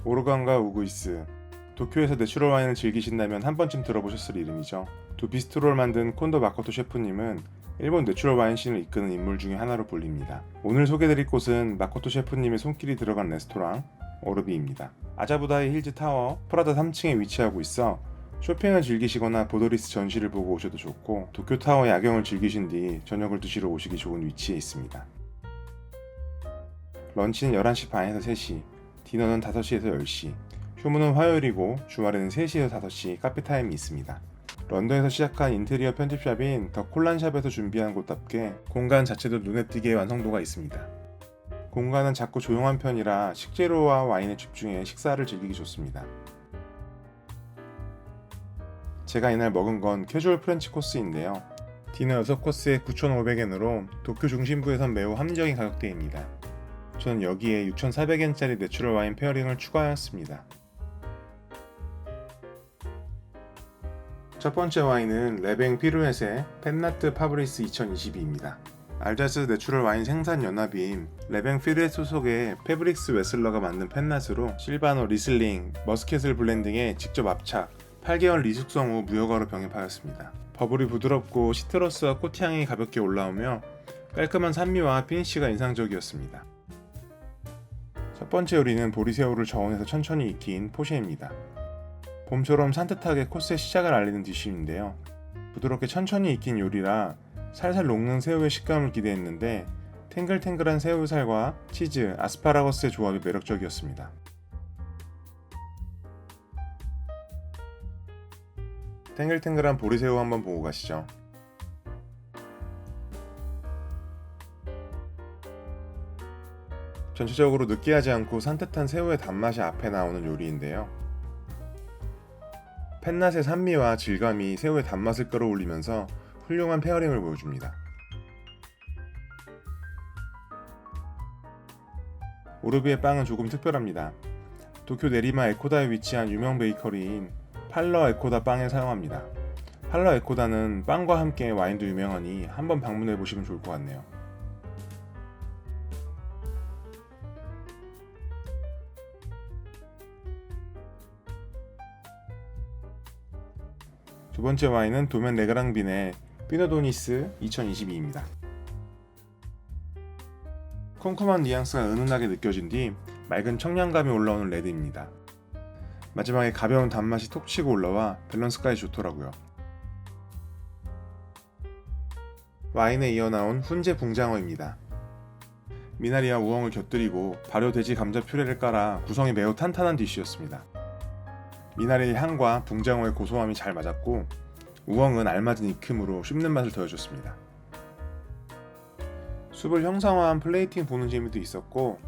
오르간과 우구이스. 도쿄에서 내추럴 와인을 즐기신다면 한 번쯤 들어보셨을 이름이죠. 두 비스트로를 만든 콘도 마코토 셰프님은 일본 내추럴 와인 씬을 이끄는 인물 중에 하나로 불립니다. 오늘 소개드릴 곳은 마코토 셰프님의 손길이 들어간 레스토랑 오르비입니다. 아자부다이 힐즈 타워 프라다 3층에 위치하고 있어 쇼핑을 즐기시거나 보도리스 전시를 보고 오셔도 좋고 도쿄타워 야경을 즐기신 뒤 저녁을 드시러 오시기 좋은 위치에 있습니다. 런치는 11시 반에서 3시, 디너는 5시에서 10시, 휴무는 화요일이고 주말에는 3시에서 5시 카페타임이 있습니다. 런던에서 시작한 인테리어 편집샵인 더 콜란샵에서 준비한 곳답게 공간 자체도 눈에 띄게 완성도가 있습니다. 공간은 작고 조용한 편이라 식재료와 와인에 집중해 식사를 즐기기 좋습니다. 제가 이날 먹은 건 캐주얼 프렌치 코스인데요. 디너 6코스에 9,500엔으로 도쿄 중심부에선 매우 합리적인 가격대입니다. 저는 여기에 6,400엔짜리 내추럴 와인 페어링을 추가하였습니다. 첫 번째 와인은 레뱅 피루엣의 펜나트 파브리스 2022입니다. 알자스 내추럴 와인 생산 연합인 레뱅 피루엣 소속의 페브릭스 웨슬러가 만든 펜낫으로 실바노, 리슬링, 머스켓을 블렌딩해 직접 압착, 8개월 리숙성 후 무허가로 병입하였습니다. 버블이 부드럽고 시트러스와 꽃향이 가볍게 올라오며 깔끔한 산미와 피니쉬가 인상적이었습니다. 첫 번째 요리는 보리새우를 저온에서 천천히 익힌 포쉐입니다. 봄처럼 산뜻하게 코스의 시작을 알리는 디쉬인데요. 부드럽게 천천히 익힌 요리라 살살 녹는 새우의 식감을 기대했는데 탱글탱글한 새우살과 치즈, 아스파라거스의 조합이 매력적이었습니다. 탱글탱글한 보리새우 한번 보고 가시죠. 전체적으로 느끼하지 않고 산뜻한 새우의 단맛이 앞에 나오는 요리인데요. 펜낫의 산미와 질감이 새우의 단맛을 끌어올리면서 훌륭한 페어링을 보여줍니다. 오르비의 빵은 조금 특별합니다. 도쿄 내리마 에코다에 위치한 유명 베이커리인 팔러 에코다 빵을 사용합니다. 팔러 에코다는 빵과 함께 와인도 유명하니 한번 방문해 보시면 좋을 것 같네요. 두 번째 와인은 도면 레그랑빈의 피노도니스 2022입니다. 쿰쿰한 뉘앙스가 은은하게 느껴진 뒤 맑은 청량감이 올라오는 레드입니다. 마지막에 가벼운 단맛이 톡 치고 올라와 밸런스까지 좋더라고요. 와인에 이어 나온 훈제 붕장어입니다. 미나리와 우엉을 곁들이고 발효돼지 감자 퓨레를 깔아 구성이 매우 탄탄한 디쉬였습니다. 미나리의 향과 붕장어의 고소함이 잘 맞았고 우엉은 알맞은 익힘으로 씹는 맛을 더해줬습니다. 숲을 형상화한 플레이팅 보는 재미도 있었고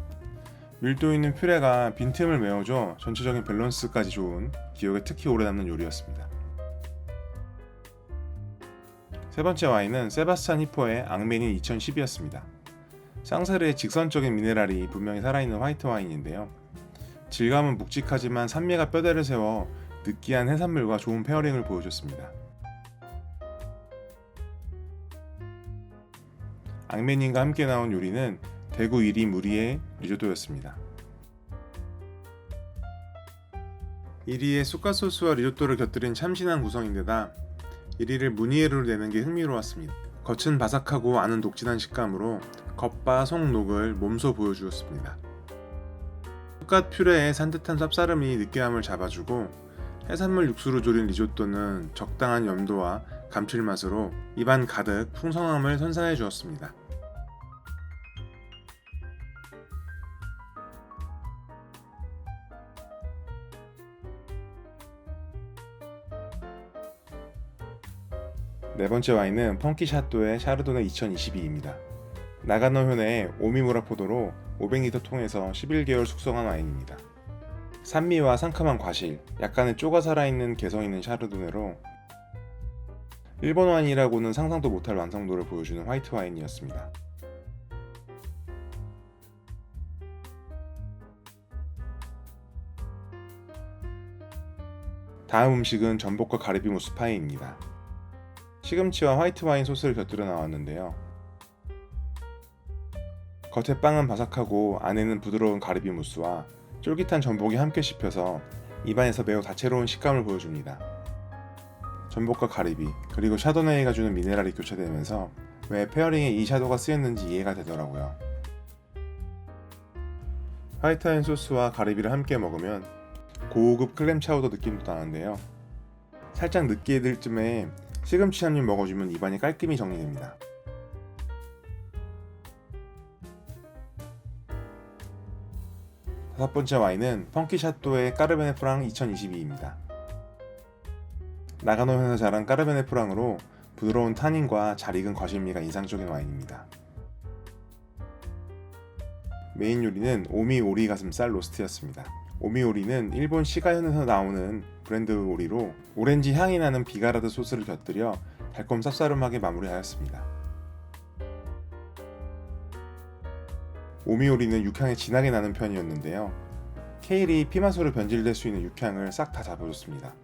밀도 있는 퓨레가 빈틈을 메워줘 전체적인 밸런스까지 좋은 기억에 특히 오래 남는 요리였습니다. 세 번째 와인은 세바스찬 히포의 앙메닌 2010이었습니다. 쌍세르의 직선적인 미네랄이 분명히 살아있는 화이트 와인인데요. 질감은 묵직하지만 산미가 뼈대를 세워 느끼한 해산물과 좋은 페어링을 보여줬습니다. 앙메닌과 함께 나온 요리는 대구 1위 무리의 리조또였습니다. 1위의 쑥갓소스와 리조또를 곁들인 참신한 구성인데다 1위를 무니에르로 내는 게 흥미로웠습니다. 겉은 바삭하고 안은 녹진한 식감으로 겉바 속녹을 몸소 보여주었습니다. 쑥갓 퓨레의 산뜻한 쌉싸름이 느끼함을 잡아주고 해산물 육수로 졸인 리조또는 적당한 염도와 감칠맛으로 입안 가득 풍성함을 선사해 주었습니다. 네 번째 와인은 펑키 샤또의 샤르도네 2022입니다. 나가노 현의 오미무라 포도로 500리터 통에서 11개월 숙성한 와인입니다. 산미와 상큼한 과실, 약간의 쪼가 살아있는 개성 있는 샤르도네로 일본 와인이라고는 상상도 못할 완성도를 보여주는 화이트 와인이었습니다. 다음 음식은 전복과 가리비 무스 파이입니다. 시금치와 화이트 와인 소스를 곁들여 나왔는데요. 겉의 빵은 바삭하고 안에는 부드러운 가리비 무스와 쫄깃한 전복이 함께 씹혀서 입안에서 매우 다채로운 식감을 보여줍니다. 전복과 가리비, 그리고 샤도네이가 주는 미네랄이 교차되면서 왜 페어링에 이 샤도가 쓰였는지 이해가 되더라고요. 화이트와인 소스와 가리비를 함께 먹으면 고급 클램 차우더 느낌도 나는데요. 살짝 느끼해질 쯤에 시금치 한 입 먹어주면 입안이 깔끔히 정리됩니다. 다섯 번째 와인은 펑키 샤또의 까르베네 프랑 2022입니다. 나가노현에서 자란 까르베네 프랑으로 부드러운 타닌과 잘 익은 과실미가 인상적인 와인입니다. 메인 요리는 오미 오리 가슴살 로스트였습니다. 오미 오리는 일본 시가현에서 나오는 브랜드 오리로 오렌지 향이 나는 비가라드 소스를 곁들여 달콤 쌉싸름하게 마무리하였습니다. 오미 오리는 육향이 진하게 나는 편이었는데요. 케일이 피맛으로 변질될 수 있는 육향을 싹 다 잡아줬습니다.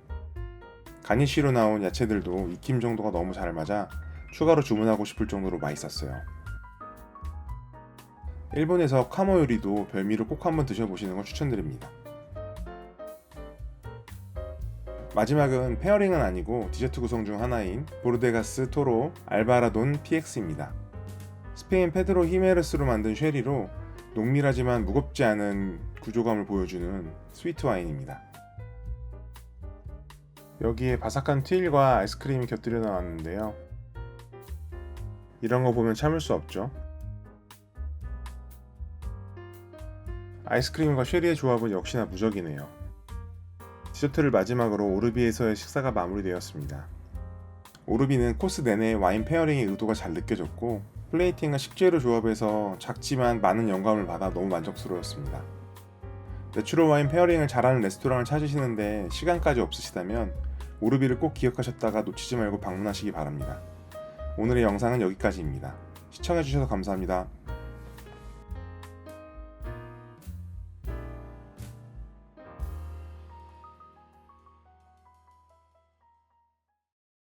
가니쉬로 나온 야채들도 익힘 정도가 너무 잘 맞아 추가로 주문하고 싶을 정도로 맛있었어요. 일본에서 카모 요리도 별미로 꼭 한번 드셔보시는 걸 추천드립니다. 마지막은 페어링은 아니고 디저트 구성 중 하나인 보르데가스 토로 알바라돈 PX입니다. 스페인 페드로 히메르스로 만든 쉐리로 농밀하지만 무겁지 않은 구조감을 보여주는 스위트 와인입니다. 여기에 바삭한 튀일과 아이스크림이 곁들여 나왔는데요. 이런 거 보면 참을 수 없죠. 아이스크림과 쉐리의 조합은 역시나 무적이네요. 디저트를 마지막으로 오르비에서의 식사가 마무리되었습니다. 오르비는 코스 내내 와인 페어링의 의도가 잘 느껴졌고 플레이팅과 식재료 조합에서 작지만 많은 영감을 받아 너무 만족스러웠습니다. 내추럴 와인 페어링을 잘하는 레스토랑을 찾으시는데 시간까지 없으시다면 오르비를 꼭 기억하셨다가 놓치지 말고 방문하시기 바랍니다. 오늘의 영상은 여기까지입니다. 시청해주셔서 감사합니다.